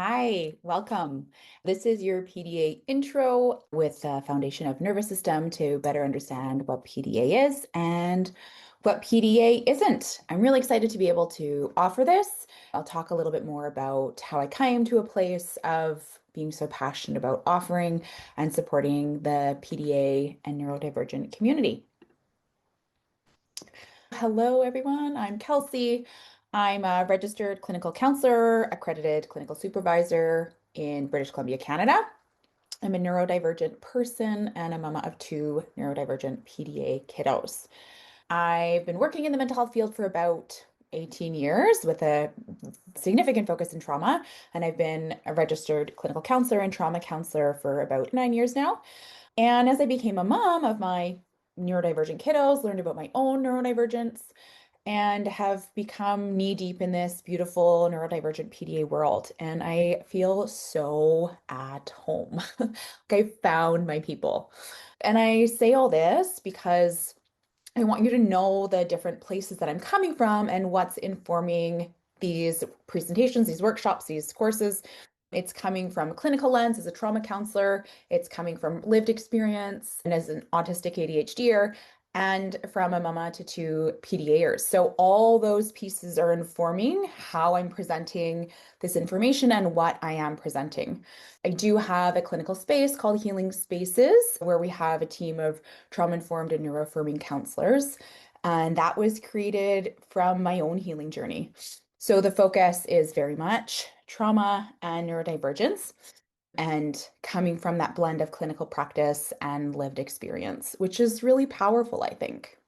Hi, welcome. This is your PDA intro with a foundation of nervous system to better understand what PDA is and what PDA isn't. I'm really excited to be able to offer this. I'll talk a little bit more about how I came to a place of being so passionate about offering and supporting the PDA and neurodivergent community. Hello, everyone. I'm Kelsey. I'm a registered clinical counselor, accredited clinical supervisor in British Columbia, Canada. I'm a neurodivergent person and a mama of two neurodivergent PDA kiddos. I've been working in the mental health field for about 18 years with a significant focus in trauma, and I've been a registered clinical counselor and trauma counselor for about 9 years now. And as I became a mom of my neurodivergent kiddos, learned about my own neurodivergence, and have become knee deep in this beautiful neurodivergent PDA world. And I feel so at home. Like I found my people. And I say all this because I want you to know the different places that I'm coming from and what's informing these presentations, these workshops, these courses. It's coming from a clinical lens as a trauma counselor. It's coming from lived experience and as an autistic ADHDer and from a mama to two PDAers. So all those pieces are informing how I'm presenting this information and what I am presenting. I do have a clinical space called Healing Spaces where we have a team of trauma-informed and neuroaffirming counselors. And that was created from my own healing journey. So the focus is very much trauma and neurodivergence and coming from that blend of clinical practice and lived experience, which is really powerful, I think.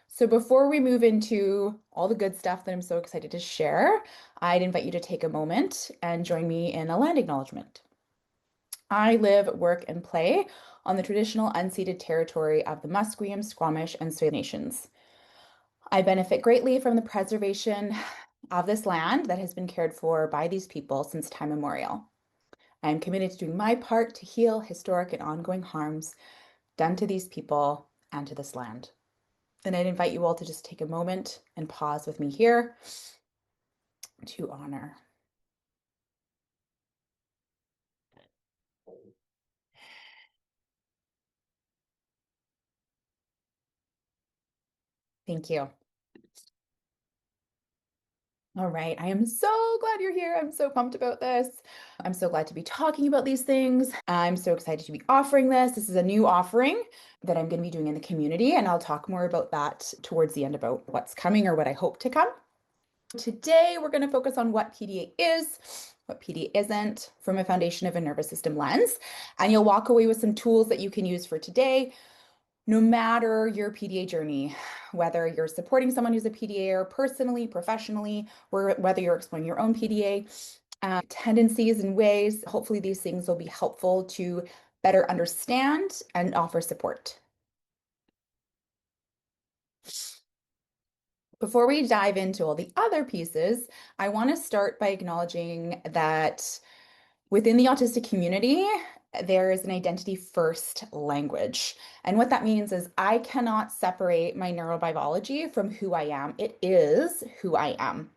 So before we move into all the good stuff that I'm so excited to share, I'd invite you to take a moment and join me in a land acknowledgement. I live, work, and play on the traditional unceded territory of the Musqueam, Squamish, and Tsleil Nations. I benefit greatly from the preservation of this land that has been cared for by these people since time immemorial. I am committed to doing my part to heal historic and ongoing harms done to these people and to this land. And I'd invite you all to just take a moment and pause with me here to honor. Thank you. All right. I am so glad you're here. I'm so pumped about this. I'm so glad to be talking about these things. I'm so excited to be offering this. This is a new offering that I'm going to be doing in the community, and I'll talk more about that towards the end about what's coming or what I hope to come. Today, we're going to focus on what PDA is, what PDA isn't, from a foundation of a nervous system lens. And you'll walk away with some tools that you can use for today no matter your PDA journey, whether you're supporting someone who's a PDA or personally, professionally, or whether you're exploring your own PDA tendencies and ways, hopefully these things will be helpful to better understand and offer support. Before we dive into all the other pieces, I want to start by acknowledging that within the autistic community, there is an identity first language. And what that means is I cannot separate my neurobiology from who I am. It is who I am.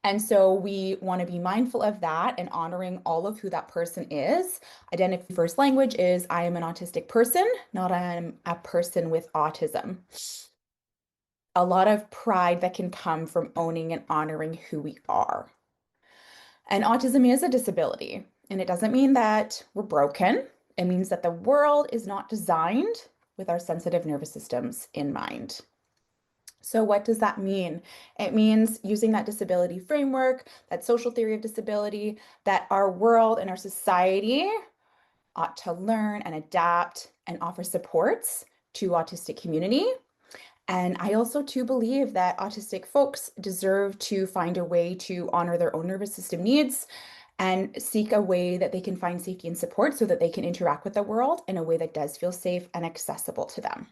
And so we want to be mindful of that and honoring all of who that person is. Identity first language is I am an autistic person, not I am a person with autism. A lot of pride that can come from owning and honoring who we are. And autism is a disability, and it doesn't mean that we're broken. It means that the world is not designed with our sensitive nervous systems in mind. So, what does that mean? It means using that disability framework, that social theory of disability, that our world and our society ought to learn and adapt and offer supports to autistic community. And I also too believe that autistic folks deserve to find a way to honor their own nervous system needs and seek a way that they can find safety and support so that they can interact with the world in a way that does feel safe and accessible to them.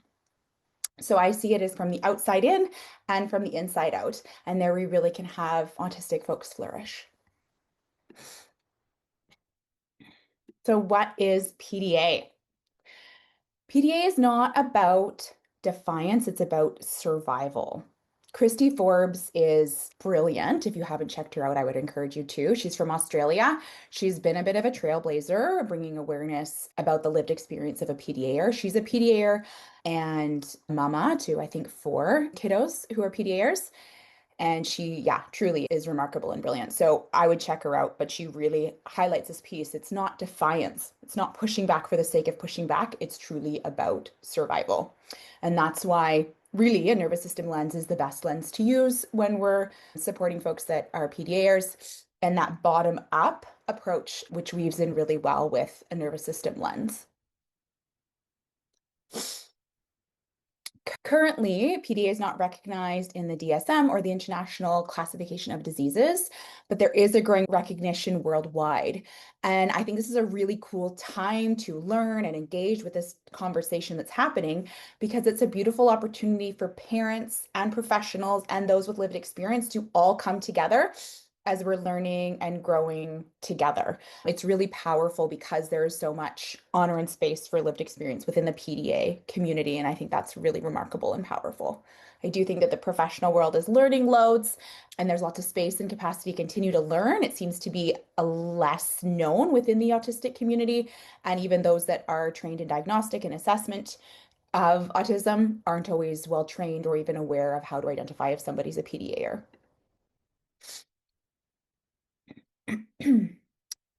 So I see it as from the outside in and from the inside out. And there we really can have autistic folks flourish. So what is PDA? PDA is not about defiance, it's about survival. Christy Forbes is brilliant. If you haven't checked her out, I would encourage you to. She's from Australia. She's been a bit of a trailblazer, bringing awareness about the lived experience of a PDAer. She's a PDAer and mama to, I think, four kiddos who are PDAers. And she, yeah, truly is remarkable and brilliant. So I would check her out, but she really highlights this piece. It's not defiance, it's not pushing back for the sake of pushing back. It's truly about survival. And that's why, really, a nervous system lens is the best lens to use when we're supporting folks that are PDAers. And that bottom up approach, which weaves in really well with a nervous system lens. Currently, PDA is not recognized in the DSM or the International Classification of Diseases, but there is a growing recognition worldwide. And I think this is a really cool time to learn and engage with this conversation that's happening because it's a beautiful opportunity for parents and professionals and those with lived experience to all come together as we're learning and growing together. It's really powerful because there is so much honor and space for lived experience within the PDA community. And I think that's really remarkable and powerful. I do think that the professional world is learning loads and there's lots of space and capacity to continue to learn. It seems to be a less known within the autistic community. And even those that are trained in diagnostic and assessment of autism aren't always well trained or even aware of how to identify if somebody's a PDA.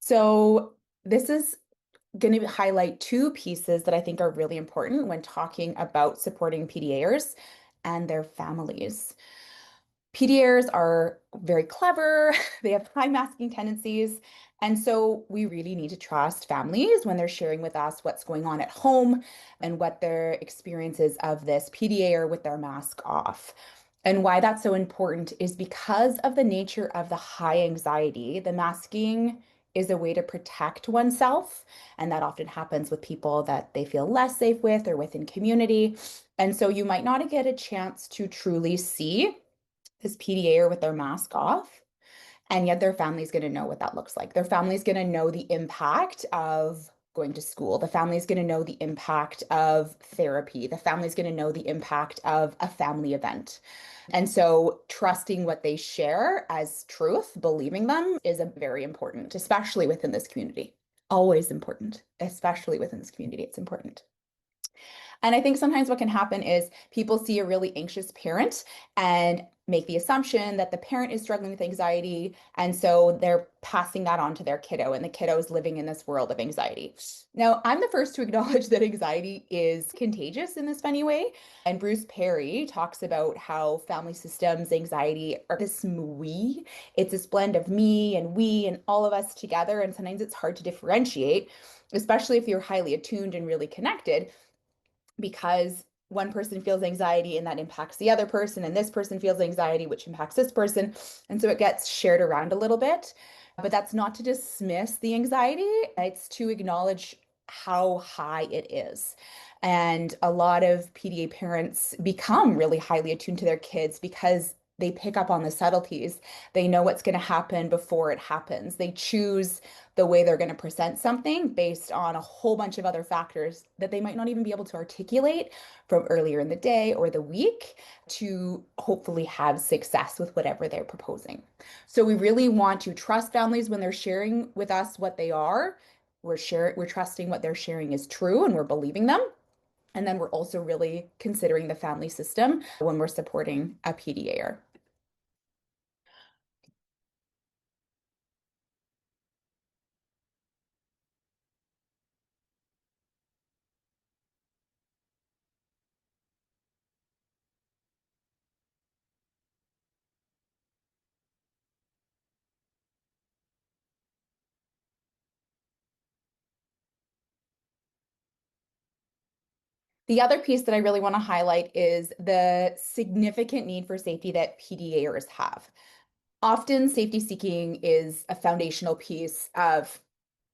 So this is going to highlight two pieces that I think are really important when talking about supporting PDAers and their families. PDAers are very clever, they have high masking tendencies. And so we really need to trust families when they're sharing with us what's going on at home and what their experience is of this PDA with their mask off. And why that's so important is because of the nature of the high anxiety, the masking is a way to protect oneself. And that often happens with people that they feel less safe with or within community. And so you might not get a chance to truly see this PDA with their mask off. And yet their family's going to know what that looks like. Their family's going to know the impact of going to school. The family's going to know the impact of therapy. The family's going to know the impact of a family event. And so trusting what they share as truth, believing them is a very important, especially within this community. Always important, especially within this community. It's important. And I think sometimes what can happen is people see a really anxious parent and make the assumption that the parent is struggling with anxiety. And so they're passing that on to their kiddo, and the kiddo is living in this world of anxiety. Now, I'm the first to acknowledge that anxiety is contagious in this funny way. And Bruce Perry talks about how family systems anxiety are this we. It's this blend of me and we and all of us together. And sometimes it's hard to differentiate, especially if you're highly attuned and really connected because one person feels anxiety and that impacts the other person, and this person feels anxiety, which impacts this person. And so it gets shared around a little bit. But that's not to dismiss the anxiety, it's to acknowledge how high it is. And a lot of PDA parents become really highly attuned to their kids because they pick up on the subtleties. They know what's going to happen before it happens. They choose the way they're going to present something based on a whole bunch of other factors that they might not even be able to articulate from earlier in the day or the week to hopefully have success with whatever they're proposing. So we really want to trust families when they're sharing with us what they are. We're trusting what they're sharing is true and we're believing them. And then we're also really considering the family system when we're supporting a PDAer. The other piece that I really want to highlight is the significant need for safety that PDAers have. Often, safety seeking is a foundational piece of,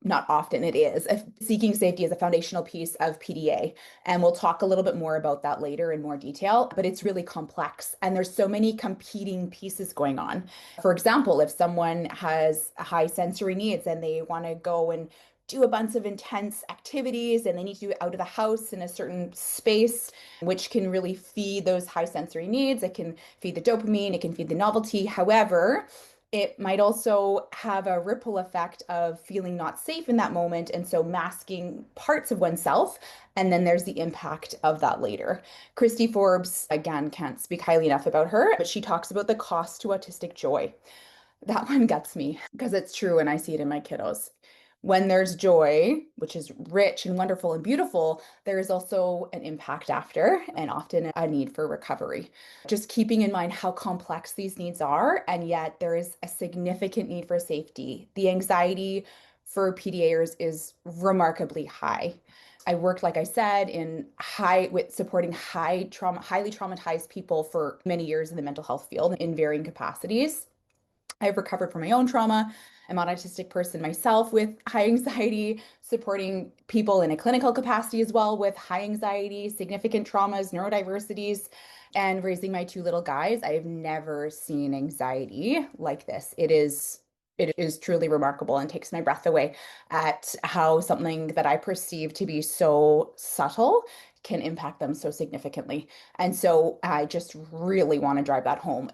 not often, it is. Seeking safety is a foundational piece of PDA. And we'll talk a little bit more about that later in more detail, but it's really complex. And there's so many competing pieces going on. For example, if someone has high sensory needs and they want to go and do a bunch of intense activities and they need to do it out of the house in a certain space, which can really feed those high sensory needs. It can feed the dopamine, it can feed the novelty. However, it might also have a ripple effect of feeling not safe in that moment. And so masking parts of oneself. And then there's the impact of that later. Christy Forbes, again, can't speak highly enough about her, but she talks about the cost to autistic joy. That one gets me because it's true and I see it in my kiddos. When there's joy, which is rich and wonderful and beautiful, there is also an impact after and often a need for recovery. Just keeping in mind how complex these needs are, and yet there is a significant need for safety. The anxiety for PDAers is remarkably high. I worked, like I said, in with supporting highly traumatized people for many years in the mental health field in varying capacities. I've recovered from my own trauma. I'm an autistic person myself with high anxiety, supporting people in a clinical capacity as well with high anxiety, significant traumas, neurodiversities, and raising my two little guys. I've never seen anxiety like this. It is truly remarkable and takes my breath away at how something that I perceive to be so subtle can impact them so significantly. And so I just really want to drive that home.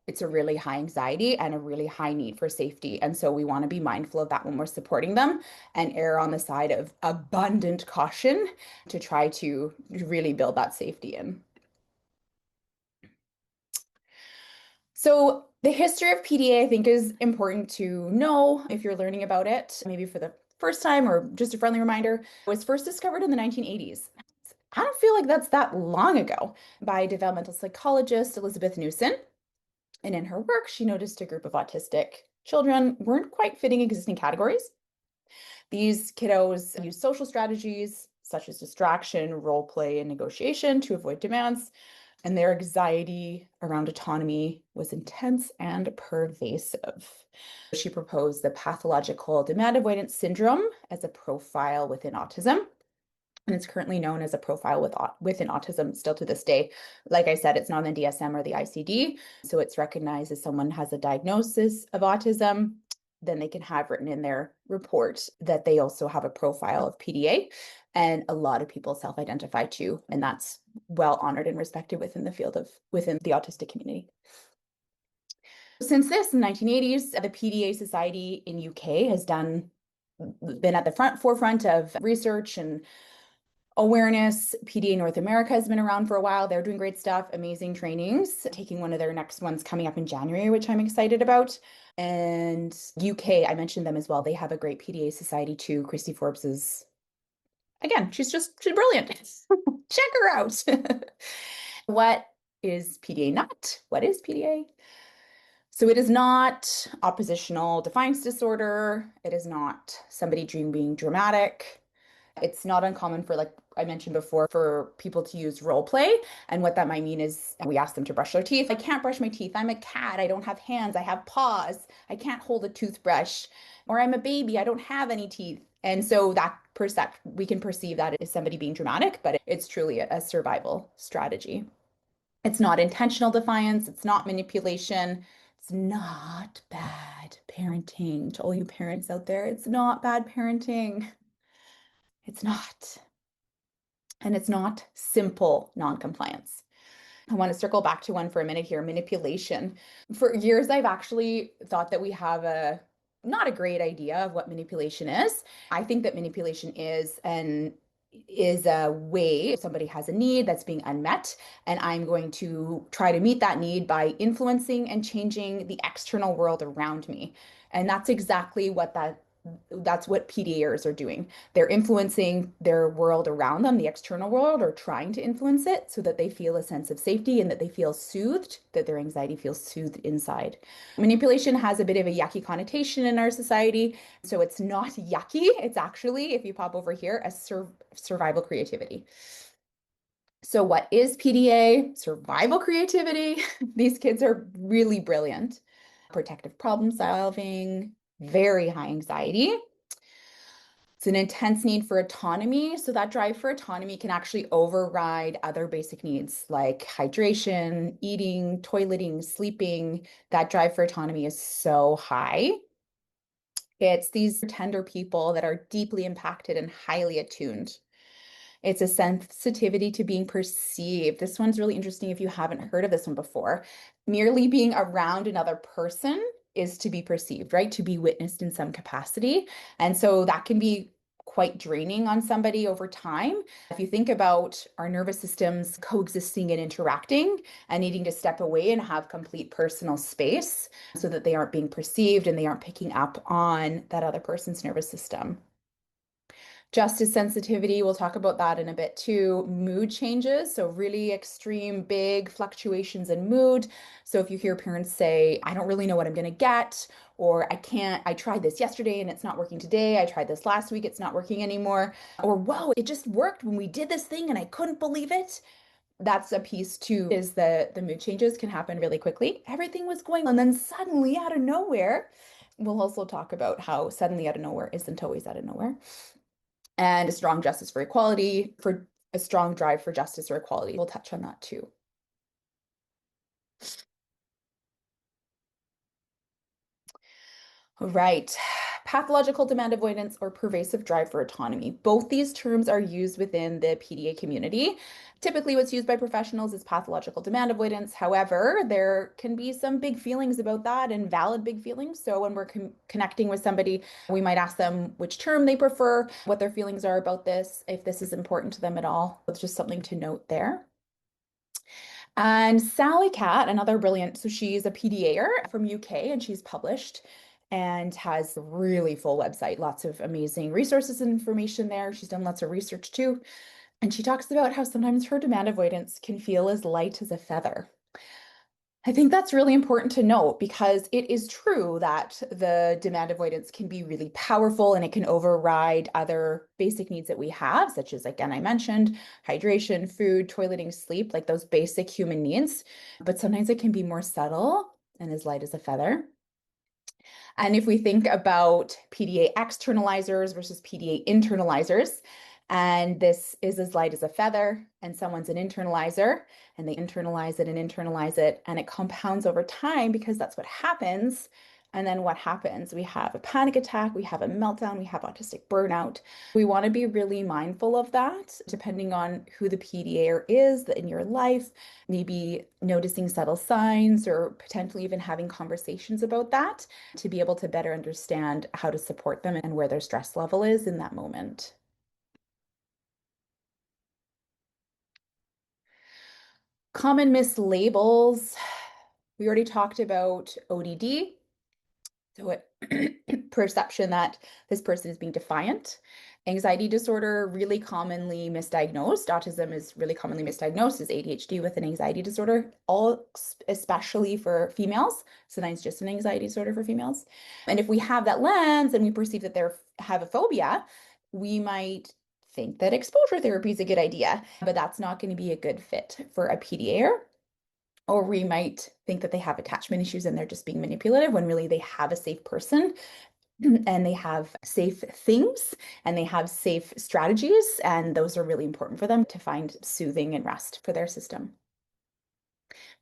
It's a really high anxiety and a really high need for safety. And so we want to be mindful of that when we're supporting them and err on the side of abundant caution to try to really build that safety in. So the history of PDA, I think, is important to know if you're learning about it, maybe for the first time or just a friendly reminder. It was first discovered in the 1980s. I don't feel like that's that long ago by developmental psychologist Elizabeth Newson. And in her work, she noticed a group of autistic children weren't quite fitting existing categories. These kiddos use social strategies such as distraction, role play, and negotiation to avoid demands, and their anxiety around autonomy was intense and pervasive. She proposed the pathological demand avoidance syndrome as a profile within autism. And it's currently known as a profile within autism still to this day. Like I said, it's not in the DSM or the ICD. So it's recognized as someone has a diagnosis of autism, then they can have written in their report that they also have a profile of PDA. And a lot of people self-identify too. And that's well honored and respected within the autistic community. Since this, in the 1980s, the PDA Society in UK has been at the forefront of research and awareness. PDA North America has been around for a while. They're doing great stuff, amazing trainings, taking one of their next ones coming up in January, which I'm excited about. And UK, I mentioned them as well. They have a great PDA society too. Christy Forbes is, again, she's brilliant. Check her out. What is PDA not? What is PDA? So it is not oppositional defiance disorder. It is not somebody being dramatic. It's not uncommon for, like I mentioned before, for people to use role play. And what that might mean is we ask them to brush their teeth. I can't brush my teeth. I'm a cat. I don't have hands. I have paws. I can't hold a toothbrush. Or I'm a baby. I don't have any teeth. And so we can perceive that as somebody being dramatic, but it's truly a survival strategy. It's not intentional defiance. It's not manipulation. It's not bad parenting. To all you parents out there, it's not bad parenting. It's not. And it's not simple noncompliance. I want to circle back to one for a minute here, manipulation. For years, I've actually thought that we have not a great idea of what manipulation is. I think that manipulation is a way if somebody has a need that's being unmet, and I'm going to try to meet that need by influencing and changing the external world around me. And that's what PDAers are doing. They're influencing their world around them, the external world, or trying to influence it so that they feel a sense of safety and that they feel soothed, that their anxiety feels soothed inside. Manipulation has a bit of a yucky connotation in our society. So it's not yucky. It's actually, if you pop over here, a survival creativity. So what is PDA? Survival creativity. These kids are really brilliant. Protective problem solving, very high anxiety. It's an intense need for autonomy. So that drive for autonomy can actually override other basic needs like hydration, eating, toileting, sleeping. That drive for autonomy is so high. It's these tender people that are deeply impacted and highly attuned. It's a sensitivity to being perceived. This one's really interesting if you haven't heard of this one before. Merely being around another person is to be perceived, right? To be witnessed in some capacity. And so that can be quite draining on somebody over time. If you think about our nervous systems coexisting and interacting and needing to step away and have complete personal space so that they aren't being perceived and they aren't picking up on that other person's nervous system. Justice sensitivity, we'll talk about that in a bit too. Mood changes, so really extreme, big fluctuations in mood. So if you hear parents say, I don't really know what I'm going to get, or I tried this yesterday and it's not working today. I tried this last week, it's not working anymore. Or, whoa, it just worked when we did this thing and I couldn't believe it. That's a piece too, is the mood changes can happen really quickly. Everything was going, and then suddenly out of nowhere, we'll also talk about how suddenly out of nowhere isn't always out of nowhere, and a strong justice for equality, for a strong drive for justice or equality. We'll touch on that too. Right. Pathological demand avoidance or pervasive drive for autonomy. Both these terms are used within the PDA community. Typically, what's used by professionals is pathological demand avoidance. However, there can be some big feelings about that and valid big feelings. So, when we're connecting with somebody, we might ask them which term they prefer, what their feelings are about this, if this is important to them at all. It's just something to note there. And Sally Cat, another brilliant, so she's a PDAer from UK and she's published and has a really full website, lots of amazing resources and information there. She's done lots of research too. And she talks about how sometimes her demand avoidance can feel as light as a feather. I think that's really important to note because it is true that the demand avoidance can be really powerful and it can override other basic needs that we have, such as, again, I mentioned hydration, food, toileting, sleep, like those basic human needs. But sometimes it can be more subtle and as light as a feather. And if we think about PDA externalizers versus PDA internalizers, and this is as light as a feather, and someone's an internalizer, and they internalize it, and it compounds over time because that's what happens. And then what happens? We have a panic attack, we have a meltdown, we have autistic burnout. We want to be really mindful of that, depending on who the PDA is in your life, maybe noticing subtle signs or potentially even having conversations about that to be able to better understand how to support them and where their stress level is in that moment. Common mislabels. We already talked about ODD. So perception that this person is being defiant. Anxiety disorder, really commonly misdiagnosed. Autism is really commonly misdiagnosed as ADHD with an anxiety disorder, all especially for females. Sometimes just an anxiety disorder for females. And if we have that lens and we perceive that they have a phobia, we might think that exposure therapy is a good idea, but that's not going to be a good fit for a PDA. Or we might think that they have attachment issues and they're just being manipulative when really they have a safe person and they have safe things and they have safe strategies. And those are really important for them to find soothing and rest for their system.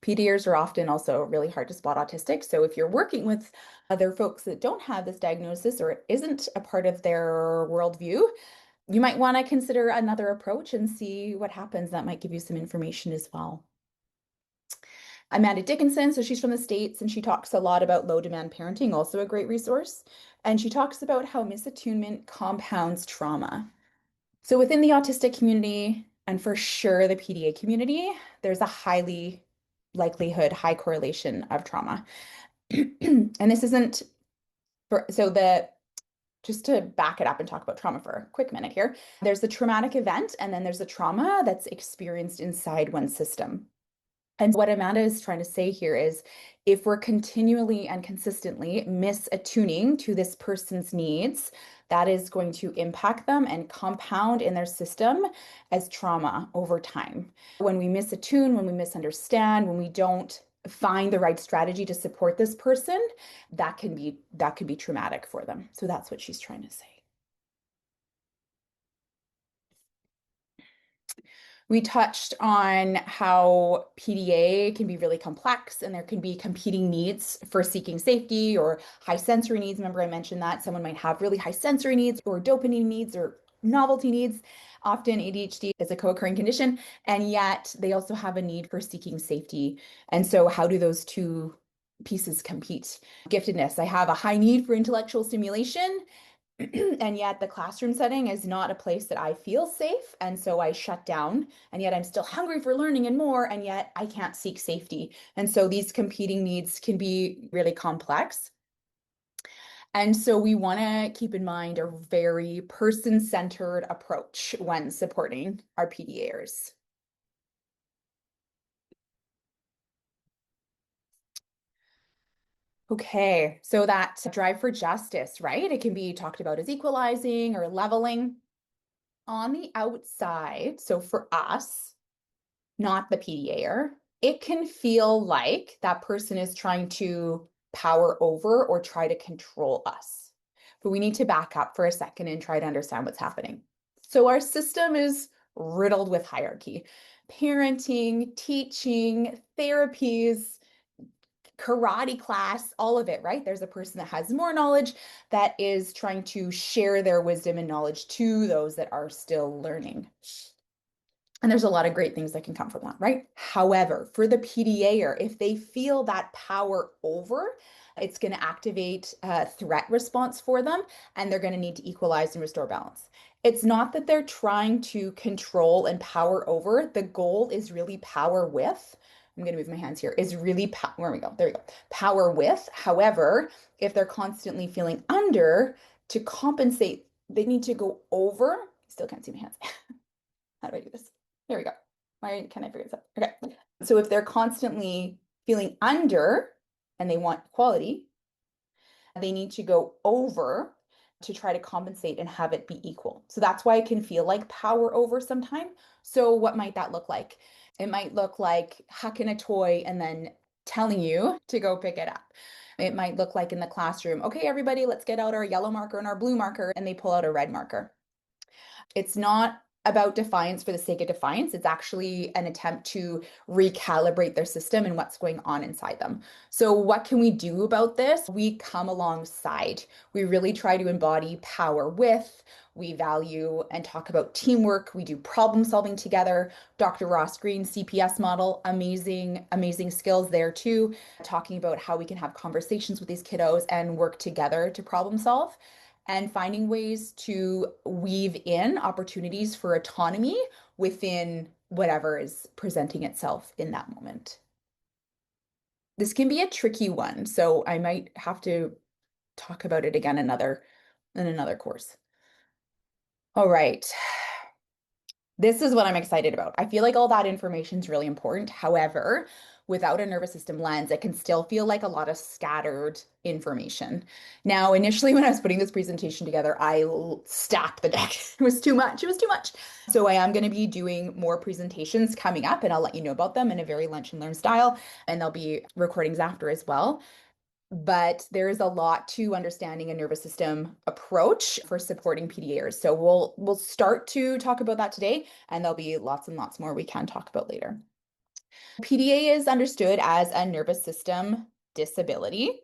PDers are often also really hard to spot autistic. So if you're working with other folks that don't have this diagnosis or it isn't a part of their worldview, you might want to consider another approach and see what happens. That might give you some information as well. Amanda Dickinson, so she's from the States and she talks a lot about low demand parenting, also a great resource. And she talks about how misattunement compounds trauma. So within the autistic community, and for sure the PDA community, there's a high correlation of trauma. And this isn't so the just to back it up and talk about trauma for a quick minute here, there's the traumatic event and then there's the trauma that's experienced inside one's system. And what Amanda is trying to say here is if we're continually and consistently misattuning to this person's needs, that is going to impact them and compound in their system as trauma over time. When we misattune, when we misunderstand, when we don't find the right strategy to support this person, that can be traumatic for them. So that's what she's trying to say. We touched on how PDA can be really complex and there can be competing needs for seeking safety or high sensory needs. Remember, I mentioned that someone might have really high sensory needs or dopamine needs or novelty needs. Often ADHD is a co-occurring condition, and yet they also have a need for seeking safety. And so, how do those two pieces compete? Giftedness. I have a high need for intellectual stimulation, and yet the classroom setting is not a place that I feel safe. And so I shut down, and yet I'm still hungry for learning and more, and yet I can't seek safety. And so these competing needs can be really complex. And so we want to keep in mind a very person-centered approach when supporting our PDAers. Okay, so that drive for justice, right? It can be talked about as equalizing or leveling. On the outside, so for us, not the PDAer, it can feel like that person is trying to power over or try to control us. But we need to back up for a second and try to understand what's happening. So our system is riddled with hierarchy. Parenting, teaching, therapies, karate class, all of it, right? There's a person that has more knowledge that is trying to share their wisdom and knowledge to those that are still learning. And there's a lot of great things that can come from that, right? However, for the PDAer, if they feel that power over, it's going to activate a threat response for them, and they're going to need to equalize and restore balance. It's not that they're trying to control and power over. The goal is really power with. I'm going to move my hands here. Is really where we go. There we go. Power with. However, if they're constantly feeling under, to compensate, they need to go over. Still can't see my hands. How do I do this? There we go. Why can't I figure this out? Okay. So if they're constantly feeling under and they want equality, they need to go over to try to compensate and have it be equal. So that's why it can feel like power over sometimes. So what might that look like? It might look like hucking a toy and then telling you to go pick it up. It might look like in the classroom, okay, everybody, let's get out our yellow marker and our blue marker, and they pull out a red marker. It's not about defiance for the sake of defiance. It's actually an attempt to recalibrate their system and what's going on inside them. So, what can we do about this? We come alongside. We really try to embody power with. We value and talk about teamwork. We do problem solving together. Dr. Ross Green, CPS model, amazing, amazing skills there too. Talking about how we can have conversations with these kiddos and work together to problem solve, and finding ways to weave in opportunities for autonomy within whatever is presenting itself in that moment. This can be a tricky one, so I might have to talk about it again in another course. All right. This is what I'm excited about. I feel like all that information is really important. However, without a nervous system lens, it can still feel like a lot of scattered information. Now, initially, when I was putting this presentation together, I stacked the deck. It was too much. It was too much. So I am going to be doing more presentations coming up, and I'll let you know about them in a very lunch and learn style. And there'll be recordings after as well. But there is a lot to understanding a nervous system approach for supporting PDAers. So we'll start to talk about that today, and there'll be lots and lots more we can talk about later. PDA is understood as a nervous system disability.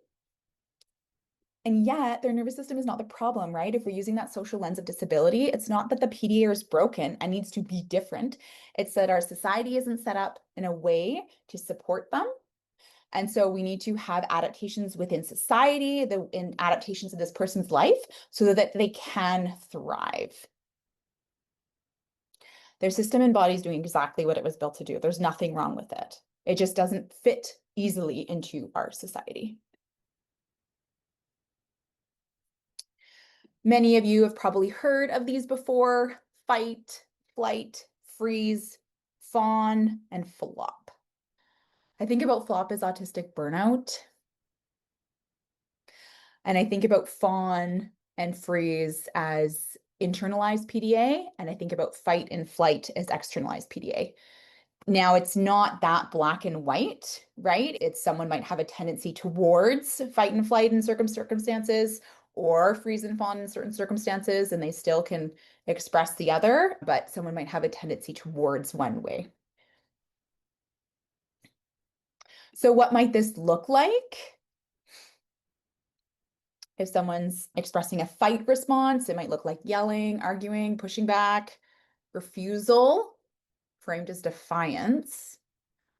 And yet their nervous system is not the problem, right? If we're using that social lens of disability, it's not that the PDA is broken and needs to be different. It's that our society isn't set up in a way to support them. And so we need to have adaptations within society, in adaptations of this person's life, so that they can thrive. Their system and body is doing exactly what it was built to do. There's nothing wrong with it. It just doesn't fit easily into our society. Many of you have probably heard of these before: fight, flight, freeze, fawn, and flop. I think about flop as autistic burnout. And I think about fawn and freeze as internalized PDA. And I think about fight and flight as externalized PDA. Now, it's not that black and white, right? It's someone might have a tendency towards fight and flight in certain circumstances, or freeze and fawn in certain circumstances, and they still can express the other, but someone might have a tendency towards one way. So what might this look like? If someone's expressing a fight response, it might look like yelling, arguing, pushing back, refusal, framed as defiance,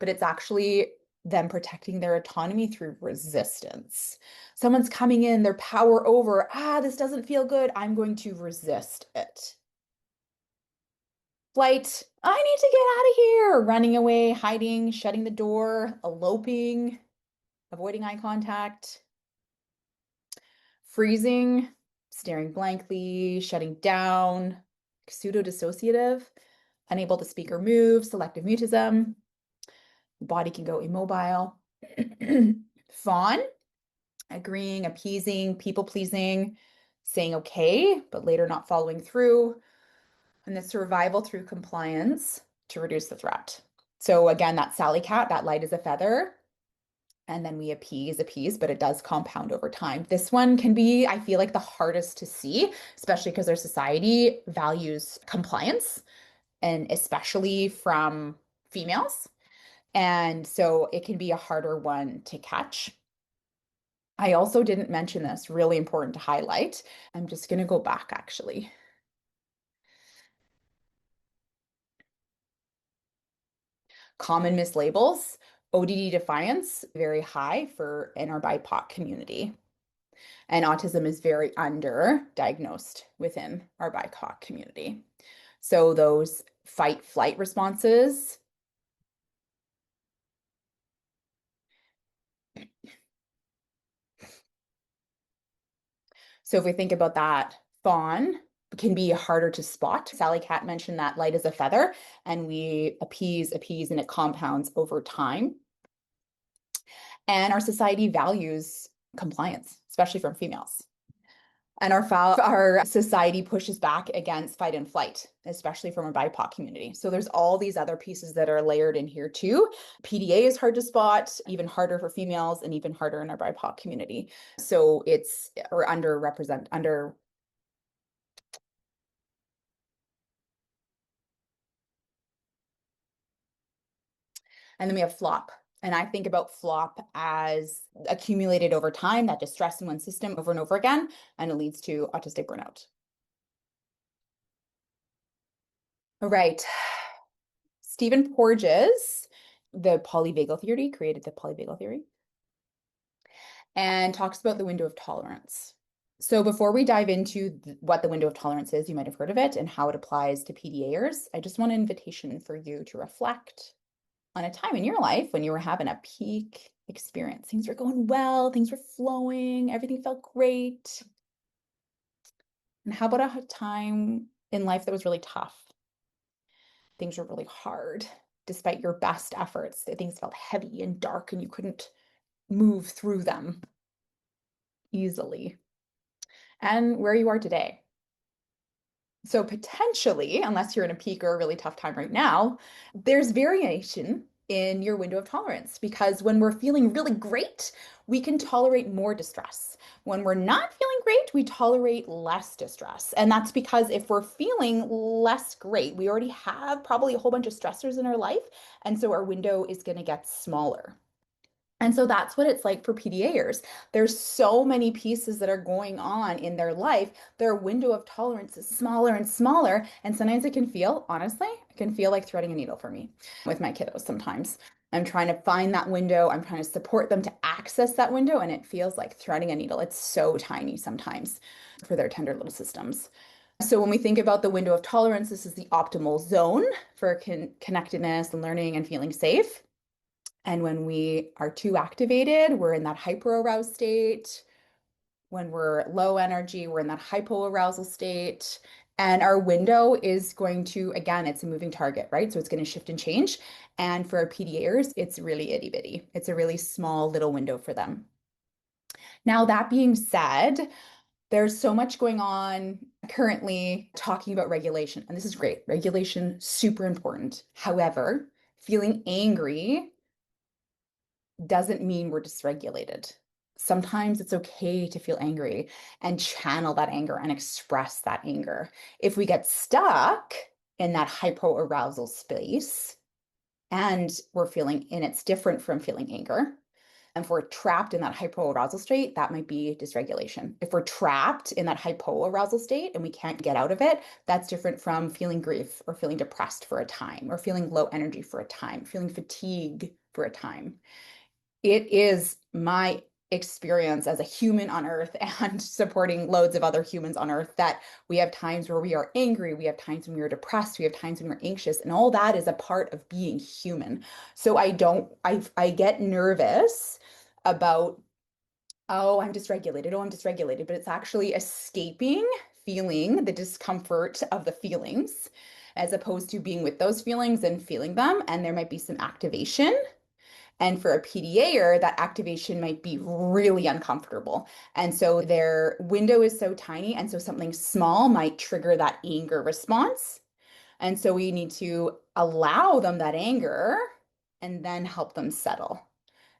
but it's actually them protecting their autonomy through resistance. Someone's coming in, their power over, this doesn't feel good. I'm going to resist it. Flight, I need to get out of here. Running away, hiding, shutting the door, eloping, avoiding eye contact. Freezing, staring blankly, shutting down, pseudo-dissociative, unable to speak or move, selective mutism. The body can go immobile. Fawn, agreeing, appeasing, people-pleasing, saying okay, but later not following through. And the survival through compliance to reduce the threat. So again, that Sally cat, that light as a feather, and then we appease, but it does compound over time. This one can be, I feel like, the hardest to see, especially because our society values compliance, and especially from females. And so it can be a harder one to catch. I also didn't mention this, really important to highlight. I'm just going to go back actually. Common mislabels, ODD defiance, very high for in our BIPOC community. And autism is very underdiagnosed within our BIPOC community. So those fight flight responses. So if we think about that, fawn can be harder to spot. Sally Cat mentioned that light as a feather, and we appease, and it compounds over time. And our society values compliance, especially from females. And our society pushes back against fight and flight, especially from a BIPOC community. So there's all these other pieces that are layered in here too. PDA is hard to spot, even harder for females, and even harder in our BIPOC community. So it's or underrepresented, under. And then we have flop. And I think about flop as accumulated over time, that distress in one system over and over again, and it leads to autistic burnout. All right. Stephen Porges, the polyvagal theory, created the polyvagal theory and talks about the window of tolerance. So before we dive into what the window of tolerance is, you might have heard of it and how it applies to PDAers, I just want an invitation for you to reflect on a time in your life when you were having a peak experience. Things were going well, things were flowing, everything felt great. And how about a time in life that was really tough? Things were really hard, despite your best efforts. Things felt heavy and dark and you couldn't move through them easily. And where you are today. So potentially, unless you're in a peak or a really tough time right now, there's variation in your window of tolerance because when we're feeling really great, we can tolerate more distress. When we're not feeling great, we tolerate less distress. And that's because if we're feeling less great, we already have probably a whole bunch of stressors in our life. And so our window is going to get smaller. And so that's what it's like for PDAers. There's so many pieces that are going on in their life. Their window of tolerance is smaller and smaller. And sometimes it can feel, honestly, it can feel like threading a needle for me with my kiddos sometimes. I'm trying to find that window. I'm trying to support them to access that window. And it feels like threading a needle. It's so tiny sometimes for their tender little systems. So when we think about the window of tolerance, this is the optimal zone for connectedness and learning and feeling safe. And when we are too activated, we're in that hyperaroused state. When we're low energy, we're in that hypoarousal state. And our window is going to, again, it's a moving target, right? So it's going to shift and change. And for our PDAers, it's really itty bitty. It's a really small little window for them. Now, that being said, there's so much going on currently talking about regulation. And this is great. Regulation, super important. However, feeling angry doesn't mean we're dysregulated. Sometimes it's okay to feel angry and channel that anger and express that anger. If we get stuck in that hypoarousal space and we're feeling, and it's different from feeling anger. And if we're trapped in that hypoarousal state, that might be dysregulation. If we're trapped in that hypoarousal state and we can't get out of it, that's different from feeling grief or feeling depressed for a time or feeling low energy for a time, feeling fatigue for a time. It is my experience as a human on earth and supporting loads of other humans on earth that we have times where we are angry, we have times when we are depressed, we have times when we're anxious, and all that is a part of being human. So I get nervous about, oh, I'm dysregulated, oh, I'm dysregulated, but it's actually escaping feeling the discomfort of the feelings as opposed to being with those feelings and feeling them. And there might be some activation, and for a PDAer, that activation might be really uncomfortable. And so their window is so tiny. And so something small might trigger that anger response. And so we need to allow them that anger and then help them settle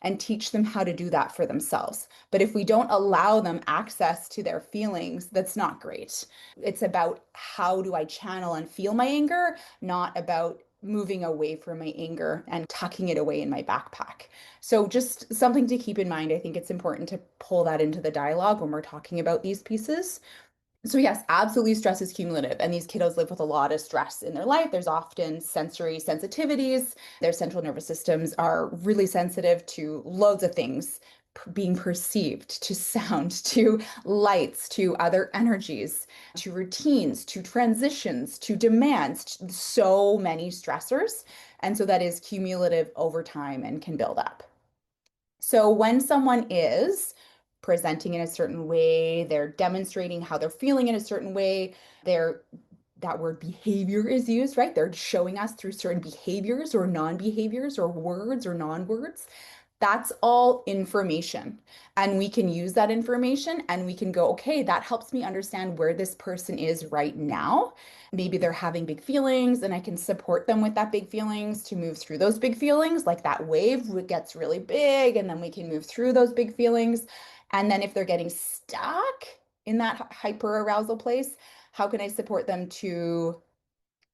and teach them how to do that for themselves. But if we don't allow them access to their feelings, that's not great. It's about how do I channel and feel my anger, not about moving away from my anger and tucking it away in my backpack. So just something to keep in mind. I think it's important to pull that into the dialogue when we're talking about these pieces. So yes, absolutely stress is cumulative, and these kiddos live with a lot of stress in their life. There's often sensory sensitivities. Their central nervous systems are really sensitive to loads of things being perceived, to sound, to lights, to other energies, to routines, to transitions, to demands, to so many stressors. And so that is cumulative over time and can build up. So when someone is presenting in a certain way, they're demonstrating how they're feeling in a certain way, they're that word behavior is used, right? They're showing us through certain behaviors or non-behaviors or words or non-words. That's all information. And we can use that information and we can go, okay, that helps me understand where this person is right now. Maybe they're having big feelings and I can support them with that big feelings to move through those big feelings. Like that wave gets really big and then we can move through those big feelings. And then if they're getting stuck in that hyper arousal place, how can I support them to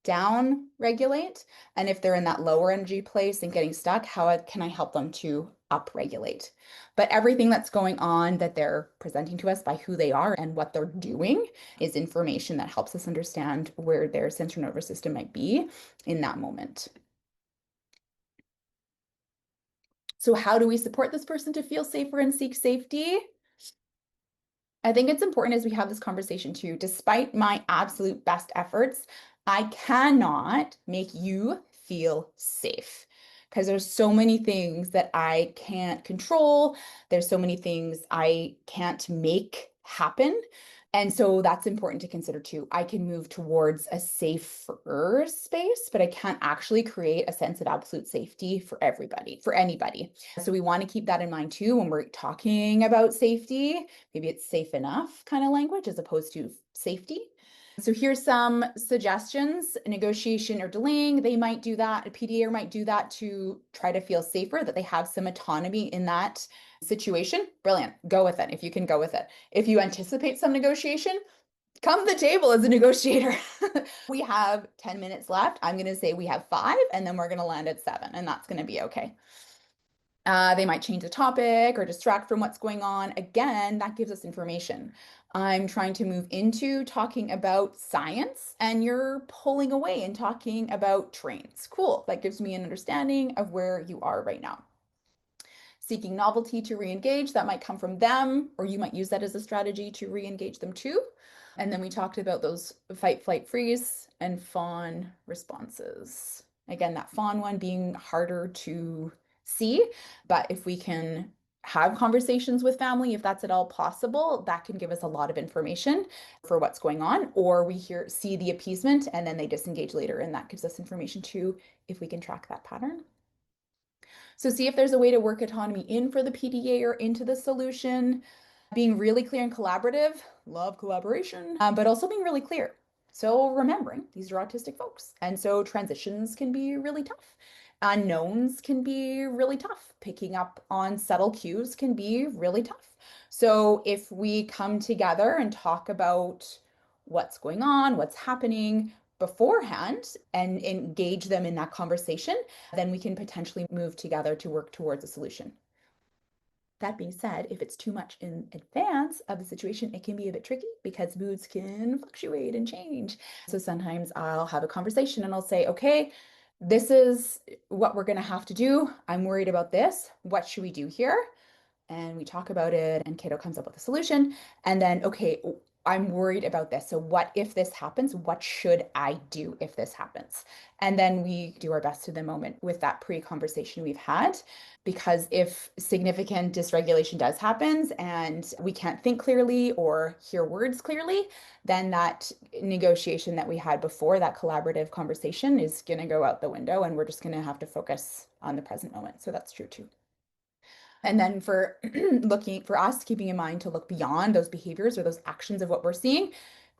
down regulate? And if they're in that lower energy place and getting stuck, how can I help them to up regulate? But everything that's going on that they're presenting to us by who they are and what they're doing is information that helps us understand where their central nervous system might be in that moment. So, how do we support this person to feel safer and seek safety? I think it's important as we have this conversation too, despite my absolute best efforts, I cannot make you feel safe because there's so many things that I can't control. There's so many things I can't make happen. And so that's important to consider too. I can move towards a safer space, but I can't actually create a sense of absolute safety for everybody, for anybody. So we want to keep that in mind too when we're talking about safety. Maybe it's safe enough kind of language as opposed to safety. So here's some suggestions. Negotiation or delaying, they might do that. A PDA might do that to try to feel safer, that they have some autonomy in that situation. Brilliant. Go with it if you can go with it. If you anticipate some negotiation, come to the table as a negotiator. We have 10 minutes left. I'm going to say we have 5, and then we're going to land at 7, and that's going to be okay. They might change the topic or distract from what's going on. Again, that gives us information. I'm trying to move into talking about science, and you're pulling away and talking about trains. Cool. That gives me an understanding of where you are right now. Seeking novelty to re-engage, that might come from them, or you might use that as a strategy to re-engage them too. And then we talked about those fight, flight, freeze, and fawn responses. Again, that fawn one being harder to see, but if we can have conversations with family, if that's at all possible, that can give us a lot of information for what's going on. Or we see the appeasement and then they disengage later, and that gives us information too if we can track that pattern. So see if there's a way to work autonomy in for the PDA or into the solution. Being really clear and collaborative, love collaboration, but also being really clear. So remembering these are autistic folks. And so transitions can be really tough. Unknowns can be really tough. Picking up on subtle cues can be really tough. So if we come together and talk about what's going on, what's happening beforehand, and engage them in that conversation, then we can potentially move together to work towards a solution. That being said, if it's too much in advance of the situation, it can be a bit tricky because moods can fluctuate and change. So sometimes I'll have a conversation and I'll say, okay, this is what we're going to have to do. I'm worried about this. What should we do here? And we talk about it, and kiddo comes up with a solution. And then, okay, I'm worried about this. So, what if this happens? What should I do if this happens? And then we do our best to the moment with that pre conversation we've had. Because if significant dysregulation does happen and we can't think clearly or hear words clearly, then that negotiation that we had before, that collaborative conversation, is going to go out the window and we're just going to have to focus on the present moment. So, that's true too. And then for looking for us, keeping in mind to look beyond those behaviors or those actions of what we're seeing.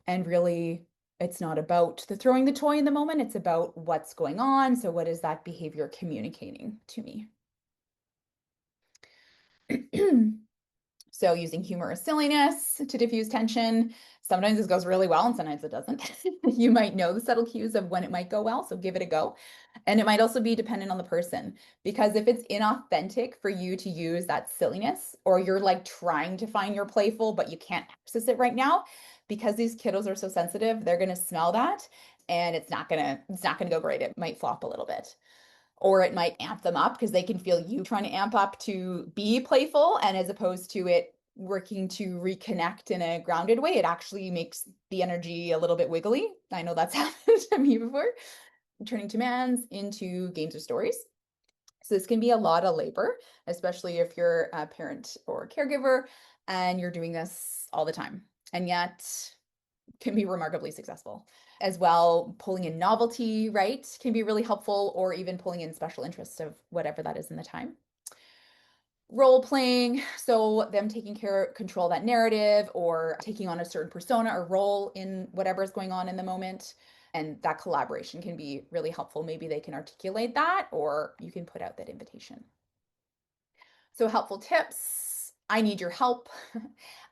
And really, it's not about the throwing the toy in the moment, it's about what's going on. So, what is that behavior communicating to me? So using humor or silliness to diffuse tension. Sometimes this goes really well and sometimes it doesn't. You might know the subtle cues of when it might go well, so give it a go. And it might also be dependent on the person because if it's inauthentic for you to use that silliness or you're like trying to find your playful but you can't access it right now because these kiddos are so sensitive, they're going to smell that and it's not going to go great. It might flop a little bit or it might amp them up because they can feel you trying to amp up to be playful. And as opposed to it working to reconnect in a grounded way, it actually makes the energy a little bit wiggly. I know that's happened to me before, turning demands into games or stories. So this can be a lot of labor, especially if you're a parent or caregiver and you're doing this all the time. And yet can be remarkably successful. As well, pulling in novelty, right, can be really helpful, or even pulling in special interests of whatever that is in the time. Role playing, so them taking control of that narrative or taking on a certain persona or role in whatever is going on in the moment. And that collaboration can be really helpful. Maybe they can articulate that, or you can put out that invitation. So, helpful tips. I need your help.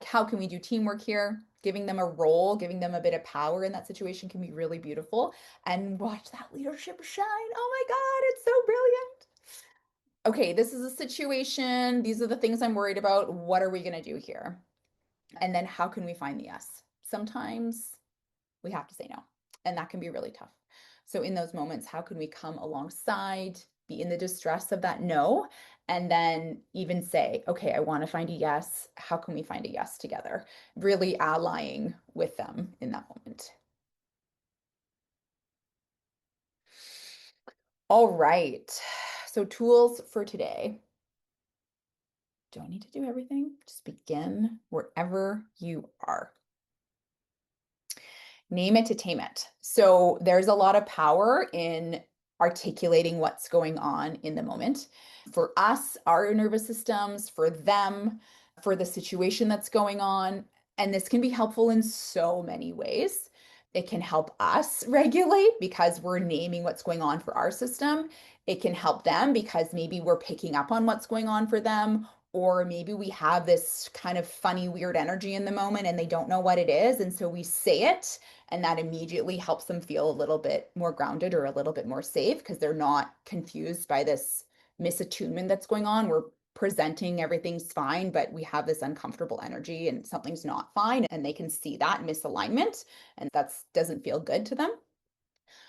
How can we do teamwork here? Giving them a role, giving them a bit of power in that situation can be really beautiful. And watch that leadership shine. Oh my God, it's so brilliant. Okay, this is a situation. These are the things I'm worried about. What are we going to do here? And then how can we find the yes? Sometimes we have to say no, and that can be really tough. So, in those moments, how can we come alongside, be in the distress of that no, and then even say, okay, I want to find a yes. How can we find a yes together? Really allying with them in that moment. All right. So, tools for today. Don't need to do everything. Just begin wherever you are. Name it to tame it. So there's a lot of power in articulating what's going on in the moment. For us, our nervous systems, for them, for the situation that's going on. And this can be helpful in so many ways. It can help us regulate because we're naming what's going on for our system. It can help them because maybe we're picking up on what's going on for them, or maybe we have this kind of funny, weird energy in the moment and they don't know what it is. And so we say it and that immediately helps them feel a little bit more grounded or a little bit more safe because they're not confused by this misattunement that's going on. We're presenting everything's fine, but we have this uncomfortable energy and something's not fine. And they can see that misalignment and that doesn't feel good to them.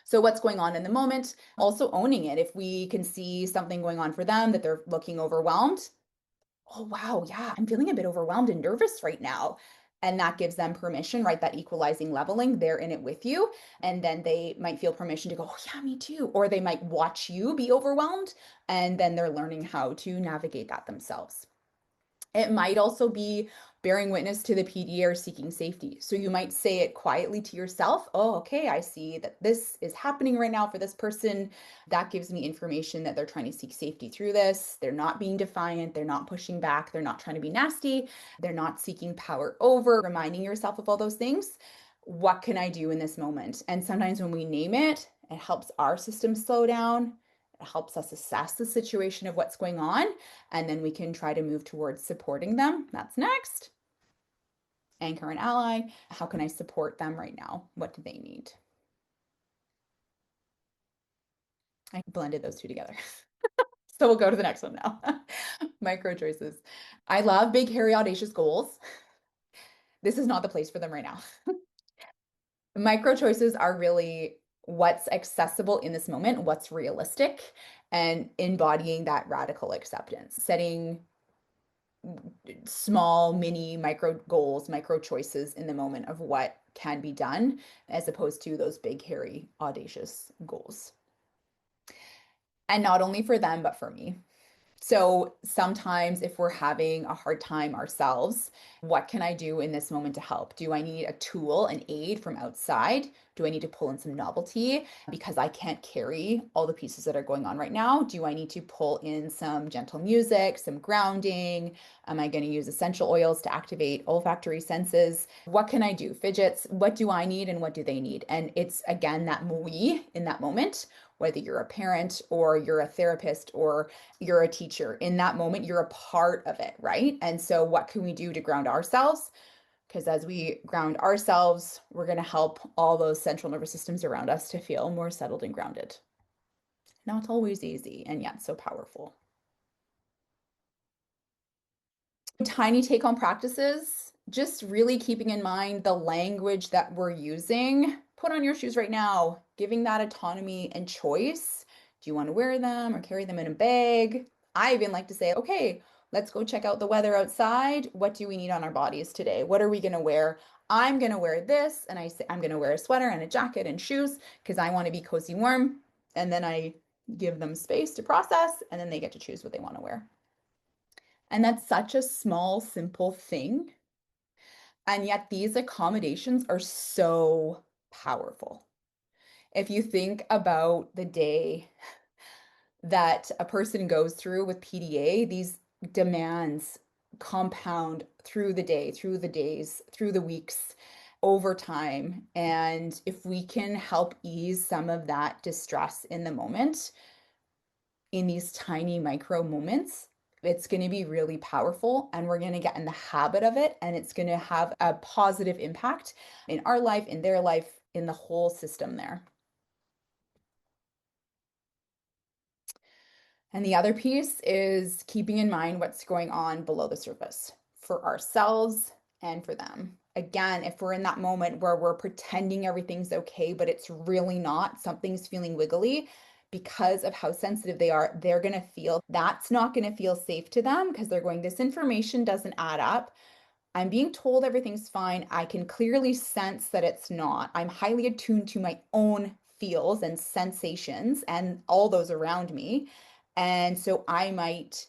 So, what's going on in the moment? Also, owning it. If we can see something going on for them that they're looking overwhelmed, oh, wow, yeah, I'm feeling a bit overwhelmed and nervous right now. And that gives them permission, right? That equalizing leveling, they're in it with you. And then they might feel permission to go, oh, yeah, me too. Or they might watch you be overwhelmed. And then they're learning how to navigate that themselves. It might also be bearing witness to the PDA or seeking safety. So you might say it quietly to yourself. Oh, okay, I see that this is happening right now for this person. That gives me information that they're trying to seek safety through this. They're not being defiant. They're not pushing back. They're not trying to be nasty. They're not seeking power over, reminding yourself of all those things. What can I do in this moment? And sometimes when we name it, it helps our system slow down. It helps us assess the situation of what's going on, and then we can try to move towards supporting them. That's next. Anchor and ally. How can I support them right now? What do they need? I blended those two together. So we'll go to the next one now. Micro choices. I love big, hairy, audacious goals. This is not the place for them right now. Micro choices are really what's accessible in this moment, what's realistic, and embodying that radical acceptance, setting small, mini, micro goals, micro choices in the moment of what can be done, as opposed to those big, hairy, audacious goals. And not only for them, but for me. So sometimes if we're having a hard time ourselves, what can I do in this moment to help? Do I need a tool, an aid from outside? Do I need to pull in some novelty because I can't carry all the pieces that are going on right now? Do I need to pull in some gentle music, some grounding? Am I going to use essential oils to activate olfactory senses? What can I do? Fidgets, what do I need and what do they need? And it's again that we in that moment, whether you're a parent or you're a therapist or you're a teacher, in that moment, you're a part of it, right? And so, what can we do to ground ourselves? Because as we ground ourselves, we're going to help all those central nervous systems around us to feel more settled and grounded. Not always easy, and yet so powerful. Tiny take home practices, just really keeping in mind the language that we're using. Put on your shoes right now, giving that autonomy and choice. Do you want to wear them or carry them in a bag? I even like to say, okay, let's go check out the weather outside. What do we need on our bodies today? What are we going to wear? I'm going to wear this, and I say I'm going to wear a sweater and a jacket and shoes because I want to be cozy warm. And then I give them space to process, and then they get to choose what they want to wear. And that's such a small, simple thing. And yet these accommodations are so powerful. If you think about the day that a person goes through with PDA, these demands compound through the day, through the days, through the weeks, over time. And if we can help ease some of that distress in the moment, in these tiny micro moments, it's going to be really powerful and we're going to get in the habit of it. And it's going to have a positive impact in our life, in their life, in the whole system there. And the other piece is keeping in mind what's going on below the surface for ourselves and for them. Again, if we're in that moment where we're pretending everything's okay, but it's really not, something's feeling wiggly, because of how sensitive they are, they're going to feel that's not going to feel safe to them because they're going, this information doesn't add up. I'm being told everything's fine. I can clearly sense that it's not. I'm highly attuned to my own feels and sensations and all those around me. And so I might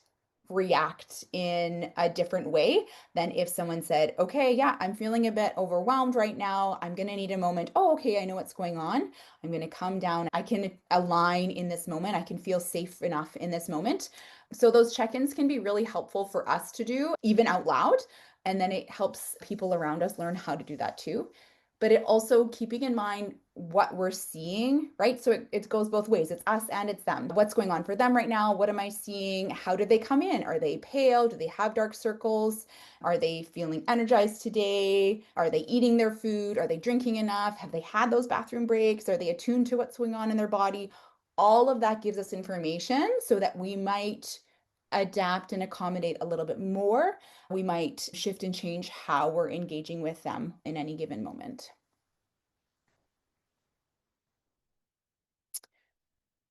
react in a different way than if someone said, okay, yeah, I'm feeling a bit overwhelmed right now. I'm going to need a moment. Oh, okay, I know what's going on. I'm going to come down. I can align in this moment. I can feel safe enough in this moment. So those check-ins can be really helpful for us to do, even out loud. And then it helps people around us learn how to do that too. But it also keeping in mind what we're seeing, right? So it goes both ways. It's us and it's them. What's going on for them right now? What am I seeing? How did they come in? Are they pale? Do they have dark circles? Are they feeling energized today? Are they eating their food? Are they drinking enough? Have they had those bathroom breaks? Are they attuned to what's going on in their body? All of that gives us information so that we might adapt and accommodate a little bit more. We might shift and change how we're engaging with them in any given moment.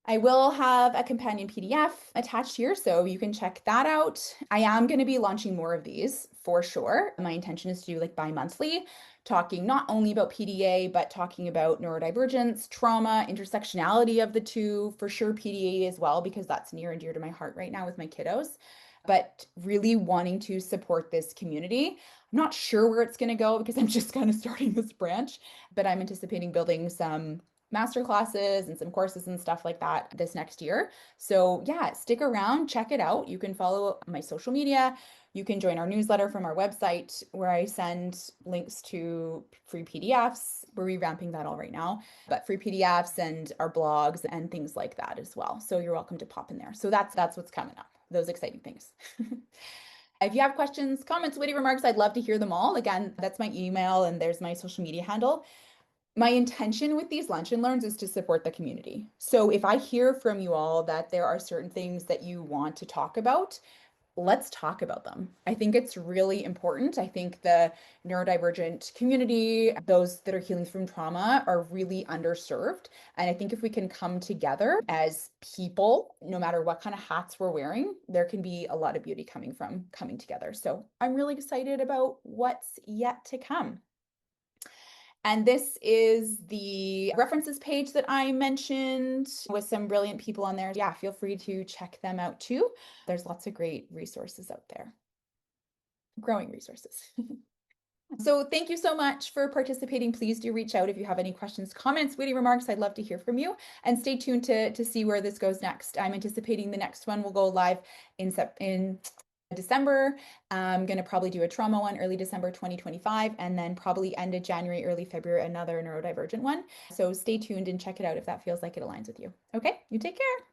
I will have a companion PDF attached here, so you can check that out. I am going to be launching more of these for sure. My intention is to do like bi-monthly, talking not only about PDA, but talking about neurodivergence, trauma, intersectionality of the two, for sure PDA as well, because that's near and dear to my heart right now with my kiddos. But really wanting to support this community. I'm not sure where it's going to go because I'm just kind of starting this branch, but I'm anticipating building some master classes and some courses and stuff like that this next year. So yeah, stick around, check it out. You can follow my social media, You can join our newsletter from our website where I send links to free PDFs. We're revamping that all right now, but free PDFs and our blogs and things like that as well. So you're welcome to pop in there. So that's what's coming up, those exciting things. If you have questions, comments, witty remarks, I'd love to hear them all. Again, that's my email and there's my social media handle. My intention with these lunch and learns is to support the community. So if I hear from you all that there are certain things that you want to talk about, let's talk about them. I think it's really important. I think the neurodivergent community, those that are healing from trauma, are really underserved. And I think if we can come together as people, no matter what kind of hats we're wearing, there can be a lot of beauty coming from coming together. So I'm really excited about what's yet to come. And this is the references page that I mentioned with some brilliant people on there. Yeah, feel free to check them out too. There's lots of great resources out there, growing resources. So thank you so much for participating. Please do reach out if you have any questions, comments, witty remarks. I'd love to hear from you. And stay tuned to see where this goes next. I'm anticipating the next one will go live in December. I'm going to probably do a trauma one early December 2025, and then probably end of January, early February, another neurodivergent one. So stay tuned and check it out if that feels like it aligns with you. Okay, you take care.